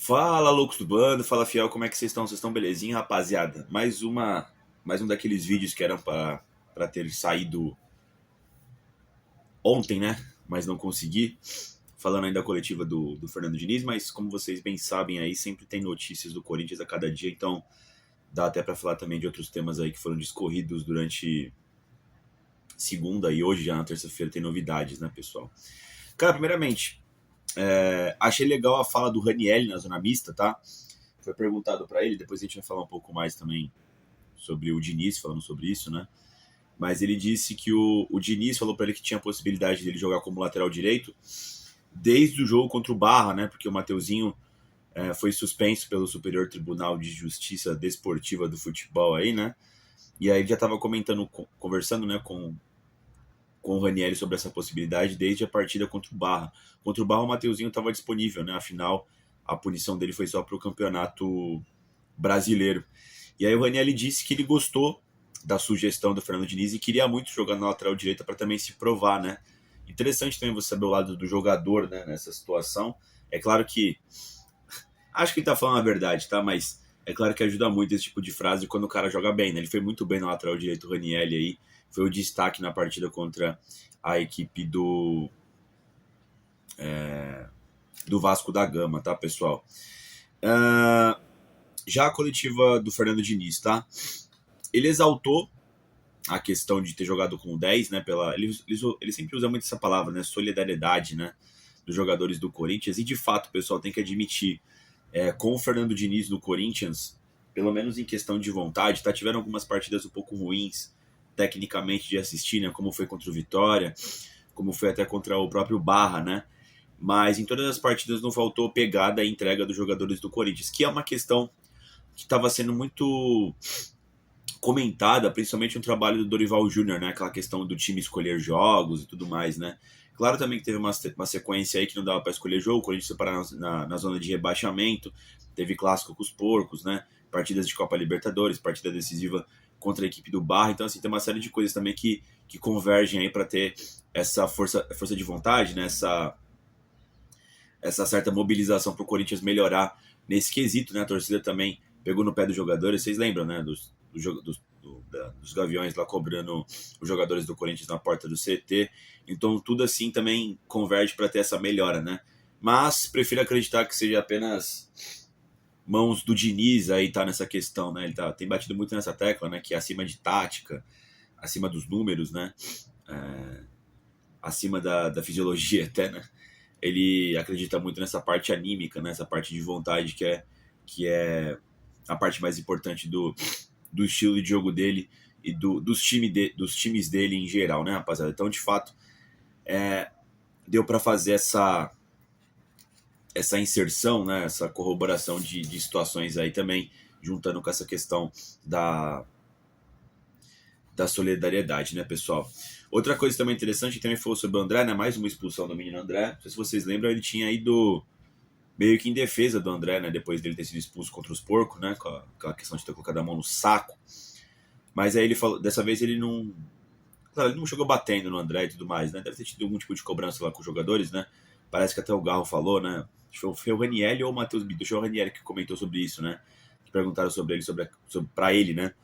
Fala, loucos do bando, fala fiel, como é que vocês estão? Vocês estão belezinha, rapaziada? Mais um daqueles vídeos que eram para ter saído ontem, né? Mas não consegui. Falando ainda da coletiva do Fernando Diniz, mas como vocês bem sabem aí, sempre tem notícias do Corinthians a cada dia, então dá até para falar também de outros temas aí que foram discorridos durante segunda e hoje já na terça-feira tem novidades, né, pessoal? Cara, primeiramente, achei legal a fala do Ranielli na zona mista, tá? Foi perguntado para ele, depois a gente vai falar um pouco mais também sobre o Diniz, falando sobre isso, né? Mas ele disse que o Diniz falou para ele que tinha a possibilidade dele jogar como lateral direito desde o jogo contra o Barra, né? Porque o Mateuzinho foi suspenso pelo Superior Tribunal de Justiça Desportiva do Futebol aí, né? E aí ele já estava comentando, conversando, né, com o Ranieri sobre essa possibilidade desde a partida contra o Barra. Contra o Barra, o Mateuzinho estava disponível, né? Afinal, a punição dele foi só para o campeonato brasileiro. E aí o Ranieri disse que ele gostou da sugestão do Fernando Diniz e queria muito jogar na lateral direita para também se provar, né? Interessante também você saber o lado do jogador, né, nessa situação. É claro que acho que ele tá falando a verdade, tá? Mas é claro que ajuda muito esse tipo de frase quando o cara joga bem, né? Ele foi muito bem na lateral direito, o Ranieri aí. Foi o destaque na partida contra a equipe do Vasco da Gama, tá, pessoal? Já a coletiva do Fernando Diniz, tá? Ele exaltou a questão de ter jogado com 10, né? Ele sempre usa muito essa palavra, né? Solidariedade, né? Dos jogadores do Corinthians. E de fato, o pessoal tem que admitir, com o Fernando Diniz no Corinthians, pelo menos em questão de vontade, tá? Tiveram algumas partidas um pouco ruins, tecnicamente, de assistir, né? Como foi contra o Vitória, como foi até contra o próprio Barra, né? Mas em todas as partidas não faltou pegada e entrega dos jogadores do Corinthians, que é uma questão que estava sendo muito comentada, principalmente no trabalho do Dorival Júnior, né? Aquela questão do time escolher jogos e tudo mais, né? Claro também que teve uma sequência aí que não dava para escolher jogo, o Corinthians foi parar na zona de rebaixamento, teve clássico com os porcos, né? Partidas de Copa Libertadores, partida decisiva contra a equipe do Barra, então assim, tem uma série de coisas também que convergem aí para ter essa força de vontade, né? Essa certa mobilização para o Corinthians melhorar nesse quesito, né? A torcida também pegou no pé dos jogadores, vocês lembram, né? Dos Gaviões lá cobrando os jogadores do Corinthians na porta do CT. Então tudo assim também converge para ter essa melhora, né? Mas prefiro acreditar que seja apenas mãos do Diniz aí tá nessa questão, né? Ele tem batido muito nessa tecla, né? Que é acima de tática, acima dos números, né? Acima da fisiologia até, né? Ele acredita muito nessa parte anímica, nessa parte de vontade que é a parte mais importante do estilo de jogo dele e dos times dele em geral, né, rapaziada? Então, de fato, deu para fazer essa inserção, né, essa corroboração de situações aí também, juntando com essa questão da solidariedade, né, pessoal? Outra coisa também interessante também foi sobre o André, né? Mais uma expulsão do menino André. Não sei se vocês lembram, ele tinha ido meio que em defesa do André, né? Depois dele ter sido expulso contra os porcos, né? Com aquela questão de ter colocado a mão no saco. Mas aí ele falou, dessa vez ele não. Claro, ele não chegou batendo no André e tudo mais, né? Deve ter tido algum tipo de cobrança lá com os jogadores, né? Parece que até o Garro falou, né? Foi o Ranieri ou o Matheus Bidu, foi o Ranieri que comentou sobre isso, né? Que perguntaram sobre ele, pra ele, né?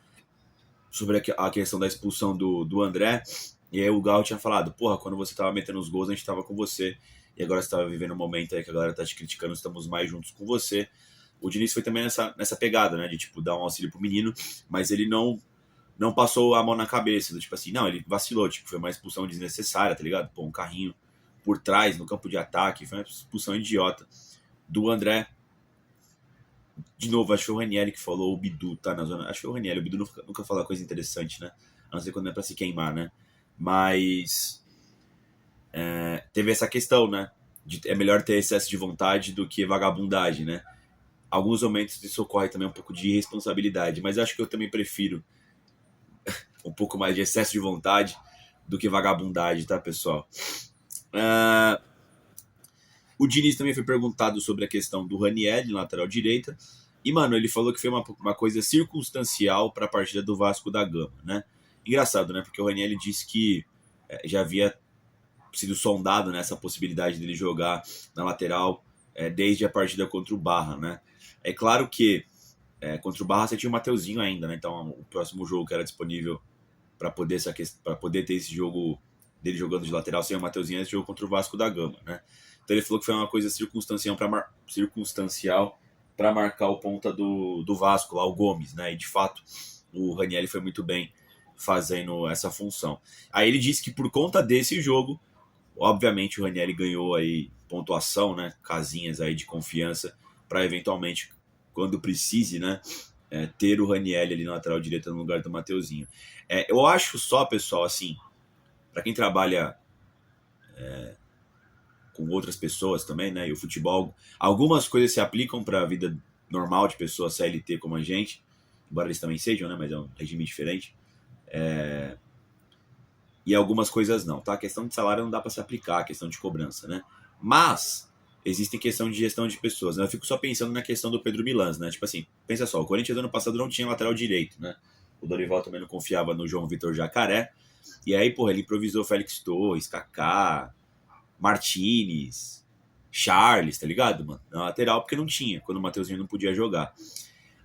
Sobre a questão da expulsão do André. E aí o Gal tinha falado, porra, quando você tava metendo os gols, a gente tava com você. E agora você tava vivendo um momento aí que a galera tá te criticando, estamos mais juntos com você. O Diniz foi também nessa pegada, né? De, tipo, dar um auxílio pro menino, mas ele não passou a mão na cabeça. Do, tipo assim, não, ele vacilou, tipo, foi uma expulsão desnecessária, tá ligado? Pô, um carrinho por trás, no campo de ataque, foi uma expulsão idiota. Do André, de novo, acho que foi o Ranieri que falou, o Bidu tá na zona. Acho que foi o Ranieri, o Bidu nunca fala coisa interessante, né? A não ser quando é pra se queimar, né? Mas teve essa questão, né? É melhor ter excesso de vontade do que vagabundagem, né? Alguns momentos isso ocorre também um pouco de irresponsabilidade, mas acho que eu também prefiro um pouco mais de excesso de vontade do que vagabundagem, tá, pessoal? O Diniz também foi perguntado sobre a questão do Ranieri, lateral direita, e, mano, ele falou que foi uma coisa circunstancial para a partida do Vasco da Gama, né? Engraçado, né? Porque o Ranieri disse que já havia sido sondado nessa possibilidade dele jogar na lateral desde a partida contra o Barra, né? É claro que contra o Barra você tinha o Mateuzinho ainda, né? Então o próximo jogo que era disponível para poder ter esse jogo dele jogando de lateral sem o Mateuzinho, esse jogo contra o Vasco da Gama, né? Então ele falou que foi uma coisa circunstancial para marcar o ponta do Vasco, lá o Gomes, né? E de fato o Ranieri foi muito bem fazendo essa função. Aí ele disse que por conta desse jogo, obviamente o Ranieri ganhou aí pontuação, né? Casinhas aí de confiança para eventualmente, quando precise, né? Ter o Ranieri ali na lateral direita no lugar do Mateuzinho. Eu acho só, pessoal, assim, para quem trabalha com outras pessoas também, né? E o futebol, algumas coisas se aplicam para a vida normal de pessoas CLT como a gente, embora eles também sejam, né? Mas é um regime diferente. E algumas coisas não, tá? A questão de salário não dá para se aplicar, a questão de cobrança, né? Mas existe questão de gestão de pessoas, né? Eu fico só pensando na questão do Pedro Milans, né? Tipo assim, pensa só, o Corinthians ano passado não tinha lateral direito, né? O Dorival também não confiava no João Vitor Jacaré. E aí, porra, ele improvisou Félix Torres, Kaká, Martinez, Charles, tá ligado, mano? Na lateral, porque não tinha, quando o Mateuzinho não podia jogar.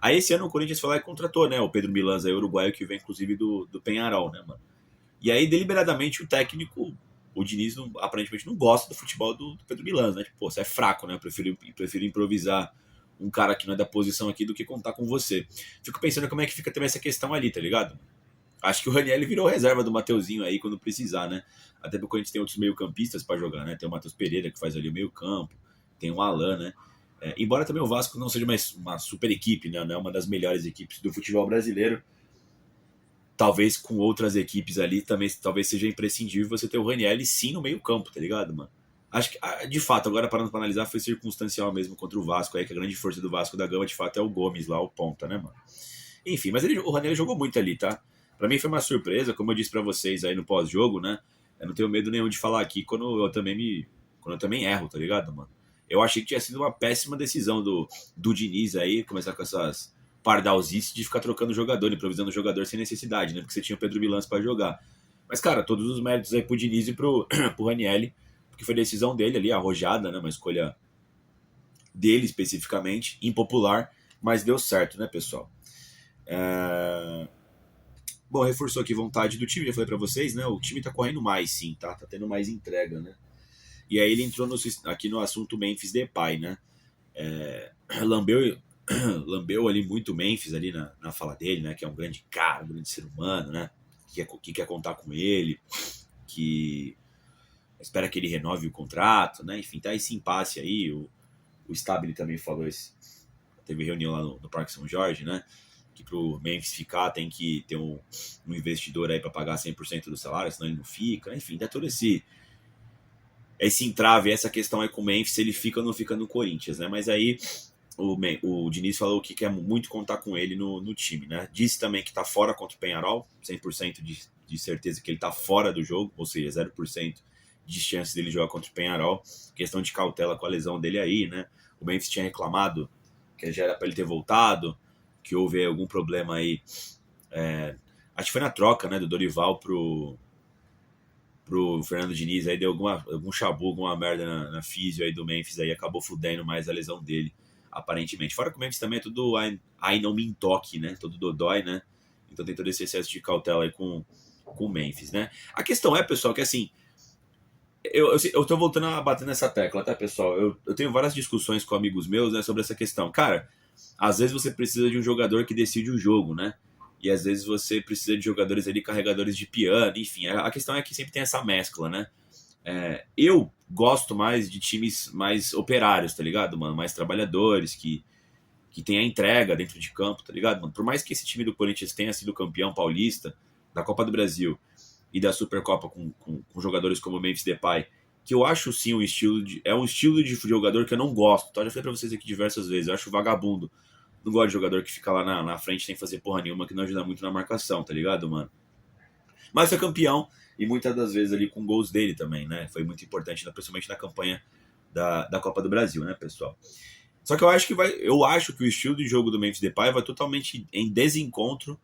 Aí esse ano o Corinthians foi lá e contratou, né? O Pedro Milans aí, uruguaio, que vem inclusive do Peñarol, né, mano? E aí, deliberadamente, o técnico, o Diniz, aparentemente não gosta do futebol do Pedro Milans, né? Tipo, pô, você é fraco, né? Eu prefiro improvisar um cara que não é da posição aqui do que contar com você. Fico pensando como é que fica também essa questão ali, tá ligado? Acho que o Ranieri virou reserva do Mateuzinho aí quando precisar, né? Até porque a gente tem outros meio-campistas para jogar, né? Tem o Matheus Pereira que faz ali o meio-campo, tem o Alan, né? Embora também o Vasco não seja uma super equipe, né? Não é uma das melhores equipes do futebol brasileiro, talvez com outras equipes ali também talvez seja imprescindível você ter o Ranieri sim no meio-campo, tá ligado, mano? Acho que, de fato, agora parando pra analisar, foi circunstancial mesmo contra o Vasco aí, que a grande força do Vasco da Gama, de fato, é o Gomes lá, o ponta, né, mano? Enfim, mas o Ranieri jogou muito ali, tá? Pra mim foi uma surpresa, como eu disse pra vocês aí no pós-jogo, né? Eu não tenho medo nenhum de falar aqui quando eu também erro, tá ligado, mano? Eu achei que tinha sido uma péssima decisão do Diniz aí, começar com essas pardalzices de ficar trocando jogador, improvisando jogador sem necessidade, né? Porque você tinha o Pedro Milans pra jogar. Mas, cara, todos os méritos aí pro Diniz e pro Ranieri, porque foi decisão dele ali, arrojada, né? Uma escolha dele especificamente, impopular, mas deu certo, né, pessoal? Bom, reforçou aqui vontade do time, já falei pra vocês, né? O time tá correndo mais, sim, tá? Tá tendo mais entrega, né? E aí ele entrou aqui no assunto Memphis Depay, né? Lambeu, lambeu ali muito o Memphis ali na fala dele, né? Que é um grande cara, um grande ser humano, né? Que quer contar com ele, que espera que ele renove o contrato, né? Enfim, tá esse impasse aí. O Stabile também falou isso. Teve reunião lá no Parque São Jorge, né? Que pro Memphis ficar tem que ter um investidor aí para pagar 100% do salário, senão ele não fica. Enfim, dá todo esse entrave, essa questão aí com o Memphis, se ele fica ou não fica no Corinthians, né? Mas aí o Diniz falou que quer muito contar com ele no time, né? Disse também que tá fora contra o Peñarol, 100% de certeza que ele tá fora do jogo, ou seja, 0% de chance dele jogar contra o Peñarol. Questão de cautela com a lesão dele aí, né? O Memphis tinha reclamado que já era para ele ter voltado, que houve algum problema aí. Acho que foi na troca, né, do Dorival pro Fernando Diniz, aí deu algum chabu, alguma merda na físio aí do Memphis, aí acabou fudendo mais a lesão dele, aparentemente. Fora que o Memphis também é tudo aí não me toque, né, todo dodói, né, então tem todo esse excesso de cautela aí com o Memphis, né. A questão é, pessoal, que assim, eu tô voltando a bater nessa tecla, tá, pessoal? Eu tenho várias discussões com amigos meus, né, sobre essa questão. Cara, às vezes você precisa de um jogador que decide o jogo, né? E às vezes você precisa de jogadores ali, carregadores de piano, enfim. A questão é que sempre tem essa mescla, né? Eu gosto mais de times mais operários, tá ligado, mano? Mais trabalhadores, que tem a entrega dentro de campo, tá ligado, mano? Por mais que esse time do Corinthians tenha sido campeão paulista, da Copa do Brasil e da Supercopa com jogadores como o Memphis Depay, que eu acho sim um estilo de jogador que eu não gosto, tá? Já falei pra vocês aqui diversas vezes, eu acho vagabundo. Não gosto de jogador que fica lá na frente sem fazer porra nenhuma, que não ajuda muito na marcação, tá ligado, mano? Mas foi campeão e muitas das vezes ali com gols dele também, né? Foi muito importante, principalmente na campanha da Copa do Brasil, né, pessoal? Só que eu acho que o estilo de jogo do Memphis Depay vai totalmente em desencontro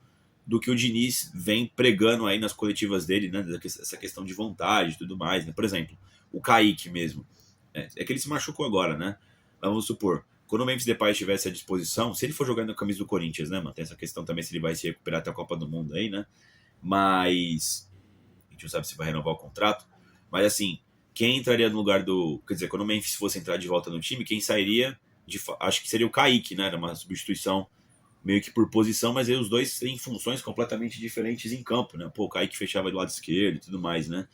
do que o Diniz vem pregando aí nas coletivas dele, né? Essa questão de vontade e tudo mais, né? Por exemplo, o Kaique mesmo. É que ele se machucou agora, né? Mas vamos supor, quando o Memphis Depay estivesse à disposição, se ele for jogar na camisa do Corinthians, né, mano? Tem essa questão também se ele vai se recuperar até a Copa do Mundo aí, né? Mas a gente não sabe se vai renovar o contrato. Mas assim, quem entraria no lugar do. Quer dizer, quando o Memphis fosse entrar de volta no time, quem sairia, acho que seria o Kaique, né? Era uma substituição meio que por posição, mas aí os dois têm funções completamente diferentes em campo, né? Pô, o Kaique fechava do lado esquerdo e tudo mais, né?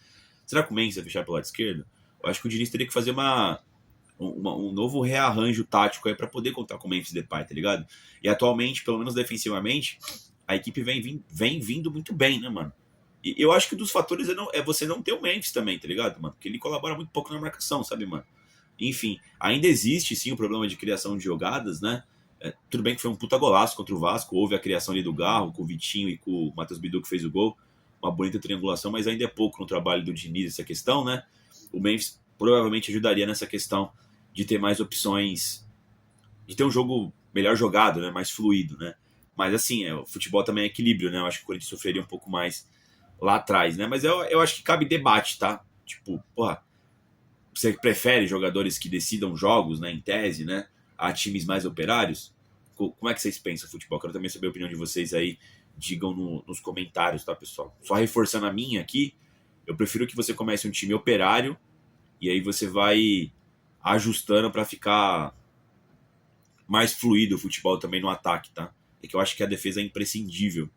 Será que o Memphis vai fechar pelo lado esquerdo? Eu acho que o Diniz teria que fazer um novo rearranjo tático aí para poder contar com o Memphis Depay, tá ligado? E atualmente, pelo menos defensivamente, a equipe vem vindo muito bem, né, mano? E eu acho que um dos fatores é você não ter o Memphis também, tá ligado, mano? Porque ele colabora muito pouco na marcação, sabe, mano? Enfim, ainda existe sim o problema de criação de jogadas, né? Tudo bem que foi um puta golaço contra o Vasco, houve a criação ali do Garro, com o Vitinho e com o Matheus Bidu que fez o gol, uma bonita triangulação, mas ainda é pouco no trabalho do Diniz essa questão, né? O Memphis provavelmente ajudaria nessa questão de ter mais opções, de ter um jogo melhor jogado, né? Mais fluido, né? Mas assim, o futebol também é equilíbrio, né? Eu acho que o Corinthians sofreria um pouco mais lá atrás, né? Mas eu acho que cabe debate, tá? Tipo, porra, você prefere jogadores que decidam jogos, né, em tese, né, a times mais operários? Como é que vocês pensam futebol? Quero também saber a opinião de vocês aí. Digam nos comentários, tá, pessoal? Só reforçando a minha aqui, eu prefiro que você comece um time operário e aí você vai ajustando para ficar mais fluido o futebol também no ataque, tá? É que eu acho que a defesa é imprescindível.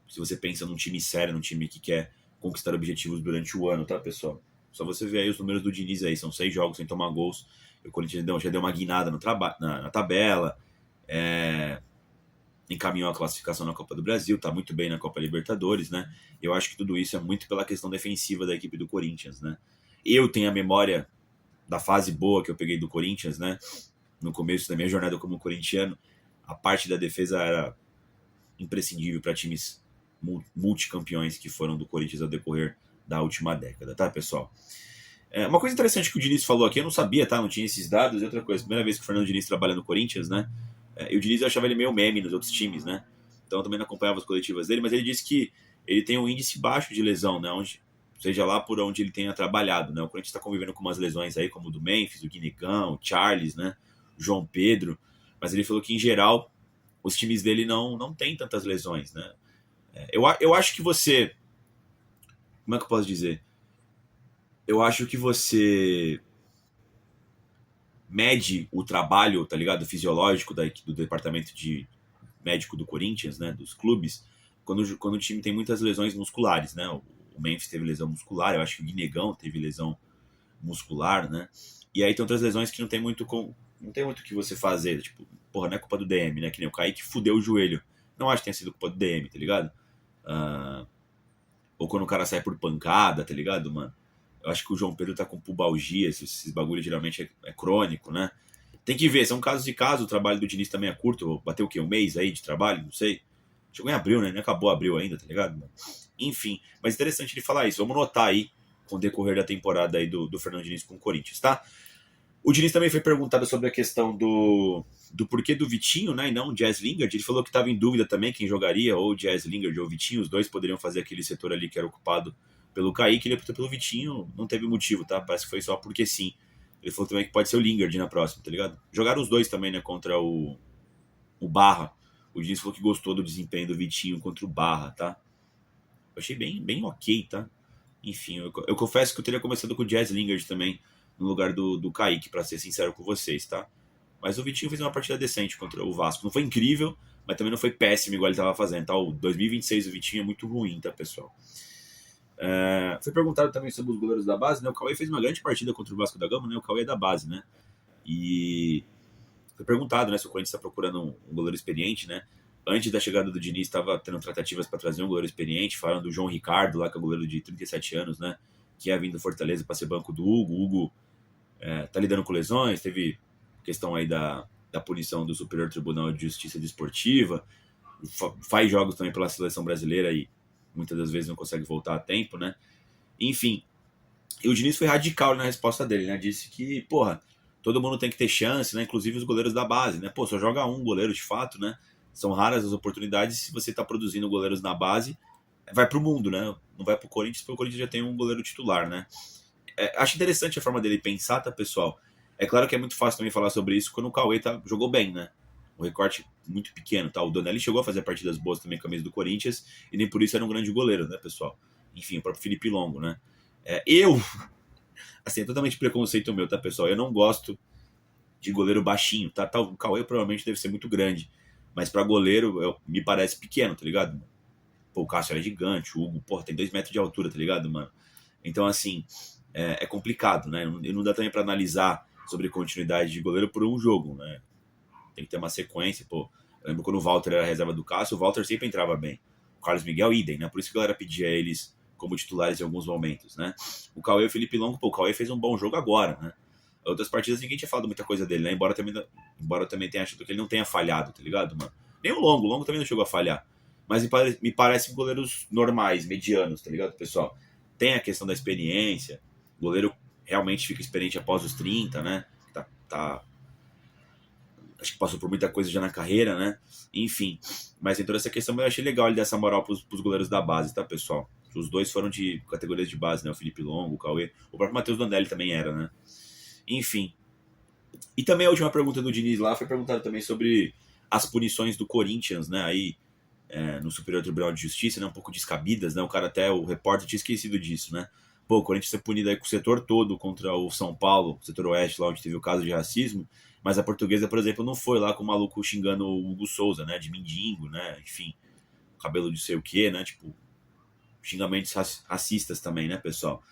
Se você pensa num time sério, num time que quer conquistar objetivos durante o ano, tá, pessoal? Só você ver aí os números do Diniz aí, são 6 jogos sem tomar gols. O Corinthians já deu uma guinada na tabela, encaminhou a classificação na Copa do Brasil, tá muito bem na Copa Libertadores, né? Eu acho que tudo isso é muito pela questão defensiva da equipe do Corinthians, né? Eu tenho a memória da fase boa que eu peguei do Corinthians, né? No começo da minha jornada como corintiano, a parte da defesa era imprescindível para times multicampeões que foram do Corinthians ao decorrer da última década, tá, pessoal? Uma coisa interessante que o Diniz falou aqui, eu não sabia, tá? Não tinha esses dados. E outra coisa, primeira vez que o Fernando Diniz trabalha no Corinthians, né? E o Diniz eu achava ele meio meme nos outros times, né? Então eu também não acompanhava as coletivas dele, mas ele disse que ele tem um índice baixo de lesão, né? Seja lá por onde ele tenha trabalhado, né? O Corinthians está convivendo com umas lesões aí, como o do Memphis, o Guinegão, o Charles, né? O João Pedro. Mas ele falou que, em geral, os times dele não tem tantas lesões, né? Eu acho que você... Como é que eu posso dizer? Eu acho que você mede o trabalho, tá ligado? Fisiológico do departamento de médico do Corinthians, né? Dos clubes, quando o time tem muitas lesões musculares, né? O Memphis teve lesão muscular, eu acho que o Guinegão teve lesão muscular, né? E aí tem outras lesões que não tem muito o que você fazer, tipo, porra, não é culpa do DM, né? Que nem o Kaique fudeu o joelho. Não acho que tenha sido culpa do DM, tá ligado? Ou quando o cara sai por pancada, tá ligado, mano? Eu acho que o João Pedro tá com pubalgia, esses bagulhos geralmente é crônico, né? Tem que ver, são casos e casos, o trabalho do Diniz também é curto, bateu o quê? Um mês aí de trabalho? Não sei. Chegou em abril, né? Nem acabou abril ainda, tá ligado, mano? Enfim, mas interessante ele falar isso. Vamos notar aí com o decorrer da temporada aí do Fernando Diniz com o Corinthians, tá? O Diniz também foi perguntado sobre a questão do porquê do Vitinho, né, e não o Jazz Lingard. Ele falou que estava em dúvida também quem jogaria, ou o Jazz Lingard ou o Vitinho. Os dois poderiam fazer aquele setor ali que era ocupado pelo Kaique. Ele optou pelo Vitinho, não teve motivo, tá? Parece que foi só porque sim. Ele falou também que pode ser o Lingard na próxima, tá ligado? Jogaram os dois também, né, contra o Barra. O Diniz falou que gostou do desempenho do Vitinho contra o Barra, tá? Eu achei bem ok, tá? Enfim, eu confesso que eu teria começado com o Jazz Lingard também, no lugar do Kaique, pra ser sincero com vocês, tá? Mas o Vitinho fez uma partida decente contra o Vasco. Não foi incrível, mas também não foi péssimo igual ele tava fazendo, tá? O 2026 o Vitinho é muito ruim, tá, pessoal? Foi perguntado também sobre os goleiros da base, né? O Cauê fez uma grande partida contra o Vasco da Gama, né? O Cauê é da base, né? E foi perguntado, né, se o Corinthians está procurando um goleiro experiente, né? Antes da chegada do Diniz, estava tendo tratativas para trazer um goleiro experiente, falando do João Ricardo, lá, que é o goleiro de 37 anos, né? Que ia vindo do Fortaleza para ser banco do Hugo. O Hugo tá lidando com lesões, teve questão aí da punição do Superior Tribunal de Justiça Desportiva, faz jogos também pela seleção brasileira e muitas das vezes não consegue voltar a tempo, né? Enfim, e o Diniz foi radical na resposta dele, né? Disse que, porra, todo mundo tem que ter chance, né? Inclusive os goleiros da base, né? Pô, só joga um goleiro de fato, né? São raras as oportunidades. Se você tá produzindo goleiros na base, vai pro mundo, né? Não vai pro Corinthians, porque o Corinthians já tem um goleiro titular, né? Acho interessante a forma dele pensar, tá, pessoal? É claro que é muito fácil também falar sobre isso quando o Cauê jogou bem, né? O recorte muito pequeno, tá? O Donelli chegou a fazer partidas boas também com a camisa do Corinthians e nem por isso era um grande goleiro, né, pessoal? Enfim, o próprio Felipe Longo, né? Assim, é totalmente preconceito meu, tá, pessoal? Eu não gosto de goleiro baixinho, tá? O Cauê provavelmente deve ser muito grande, mas pra goleiro me parece pequeno, tá ligado? Pô, o Cássio era gigante, o Hugo, porra, tem 2 metros de altura, tá ligado, mano? Então, assim, é complicado, né? Não dá também pra analisar sobre continuidade de goleiro por um jogo, né? Tem que ter uma sequência, pô. Eu lembro quando o Walter era reserva do Cássio, o Walter sempre entrava bem. O Carlos Miguel, idem, né? Por isso que a galera pedia eles como titulares em alguns momentos, né? O Cauê e o Felipe Longo, pô, o Cauê fez um bom jogo agora, né? Outras partidas ninguém tinha falado muita coisa dele, né? Embora eu também tenha achado que ele não tenha falhado, tá ligado, mano? Nem o Longo também não chegou a falhar. Mas me parecem goleiros normais, medianos, tá ligado, pessoal? Tem a questão da experiência, o goleiro realmente fica experiente após os 30, né? Acho que passou por muita coisa já na carreira, né? Enfim, mas em toda essa questão eu achei legal ele dar essa moral pros goleiros da base, tá, pessoal? Os dois foram de categorias de base, né? O Felipe Longo, o Cauê, o próprio Matheus Donelli também era, né? Enfim. E também a última pergunta do Diniz lá foi perguntada também sobre as punições do Corinthians, né? Aí no Superior Tribunal de Justiça, né? Um pouco descabidas, né? O repórter tinha esquecido disso, né? Pô, o Corinthians foi punido aí com o setor todo contra o São Paulo, o setor oeste, lá onde teve o caso de racismo, mas a Portuguesa, por exemplo, não foi lá com o maluco xingando o Hugo Souza, né? De mendigo, né? Enfim, cabelo de sei o quê, né? Tipo, xingamentos racistas também, né, pessoal?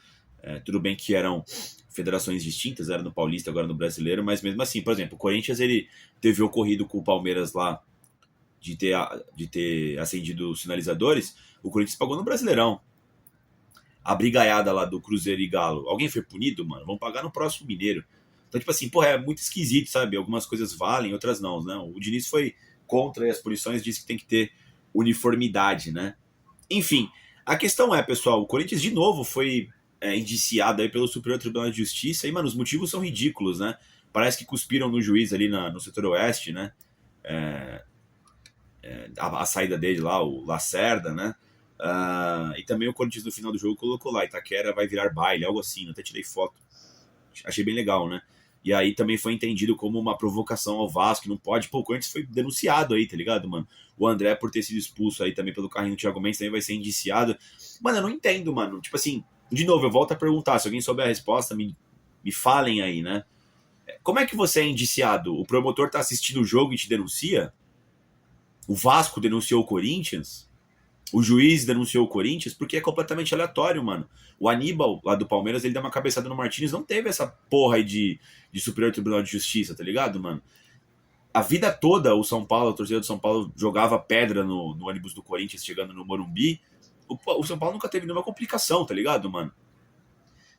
Tudo bem que eram federações distintas, era no Paulista, agora no Brasileiro, mas mesmo assim, por exemplo, o Corinthians, ele teve ocorrido com o Palmeiras lá de ter acendido os sinalizadores, o Corinthians pagou no Brasileirão. A brigaiada lá do Cruzeiro e Galo, alguém foi punido, mano? Vamos pagar no próximo Mineiro. Então, tipo assim, porra, é muito esquisito, sabe? Algumas coisas valem, outras não, né? O Diniz foi contra as punições, disse que tem que ter uniformidade, né? Enfim, a questão é, pessoal, o Corinthians de novo foi indiciado aí pelo Superior Tribunal de Justiça e, mano, os motivos são ridículos, né? Parece que cuspiram no juiz ali no setor oeste, né? A saída dele lá, o Lacerda, né? E também o Corinthians no final do jogo colocou lá, Itaquera vai virar baile, algo assim, eu até tirei foto. Achei bem legal, né? E aí também foi entendido como uma provocação ao Vasco, que não pode. Pô, o Corinthians foi denunciado aí, tá ligado, mano? O André, por ter sido expulso aí também pelo carrinho do Thiago Mendes, também vai ser indiciado. Mano, eu não entendo, mano. Tipo assim, de novo, eu volto a perguntar. Se alguém souber a resposta, me falem aí, né? Como é que você é indiciado? O promotor tá assistindo o jogo e te denuncia? O Vasco denunciou o Corinthians? O juiz denunciou o Corinthians? Porque é completamente aleatório, mano. O Aníbal, lá do Palmeiras, ele deu uma cabeçada no Martins, não teve essa porra aí de Superior Tribunal de Justiça, tá ligado, mano? A vida toda o São Paulo, a torcida do São Paulo jogava pedra no ônibus do Corinthians chegando no Morumbi. O São Paulo nunca teve nenhuma complicação, tá ligado, mano?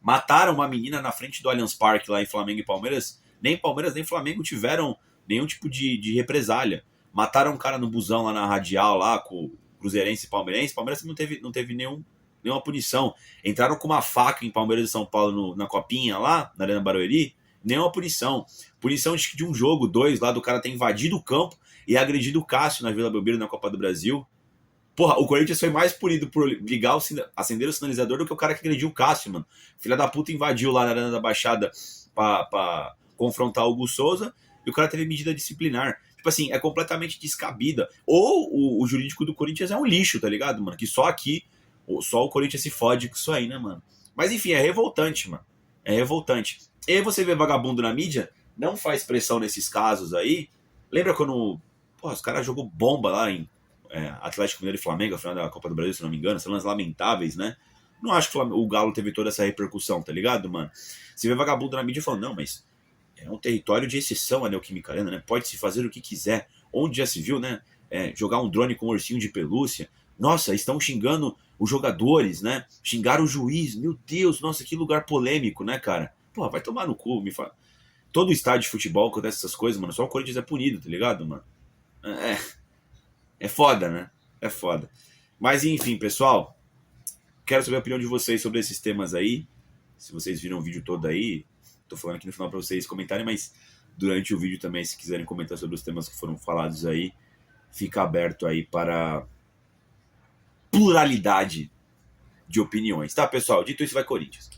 Mataram uma menina na frente do Allianz Parque lá em Flamengo e Palmeiras. Nem Palmeiras nem Flamengo tiveram nenhum tipo de represália. Mataram um cara no busão lá na Radial, lá com Cruzeirense e Palmeirense. Palmeiras não teve nenhuma punição. Entraram com uma faca em Palmeiras e São Paulo na Copinha lá, na Arena Barueri. Nenhuma punição. Punição de um jogo, 2, lá do cara ter invadido o campo e agredido o Cássio na Vila Belmiro na Copa do Brasil. Porra, o Corinthians foi mais punido por acender o sinalizador do que o cara que agrediu o Cássio, mano. Filha da puta invadiu lá na Arena da Baixada pra confrontar o Hugo Souza e o cara teve medida disciplinar. Tipo assim, é completamente descabida. Ou o jurídico do Corinthians é um lixo, tá ligado, mano? Que só aqui, só o Corinthians se fode com isso aí, né, mano? Mas enfim, é revoltante, mano. É revoltante. E aí você vê vagabundo na mídia, não faz pressão nesses casos aí. Lembra quando os caras jogou bomba lá em Atlético Mineiro e Flamengo, a final da Copa do Brasil, se não me engano, cenas lamentáveis, né? Não acho que o Galo teve toda essa repercussão, tá ligado, mano? Você vê vagabundo na mídia falando, não, mas é um território de exceção a Neoquímica Arena, né? Pode-se fazer o que quiser. Onde já se viu, né? Jogar um drone com um ursinho de pelúcia. Nossa, estão xingando os jogadores, né? Xingaram o juiz. Meu Deus, nossa, que lugar polêmico, né, cara? Porra, vai tomar no cu, me fala. Todo estádio de futebol acontece essas coisas, mano. Só o Corinthians é punido, tá ligado, mano? É foda, né? É foda. Mas enfim, pessoal, quero saber a opinião de vocês sobre esses temas aí. Se vocês viram o vídeo todo aí, tô falando aqui no final para vocês comentarem, mas durante o vídeo também, se quiserem comentar sobre os temas que foram falados aí, fica aberto aí para pluralidade de opiniões, tá, pessoal? Dito isso, vai Corinthians.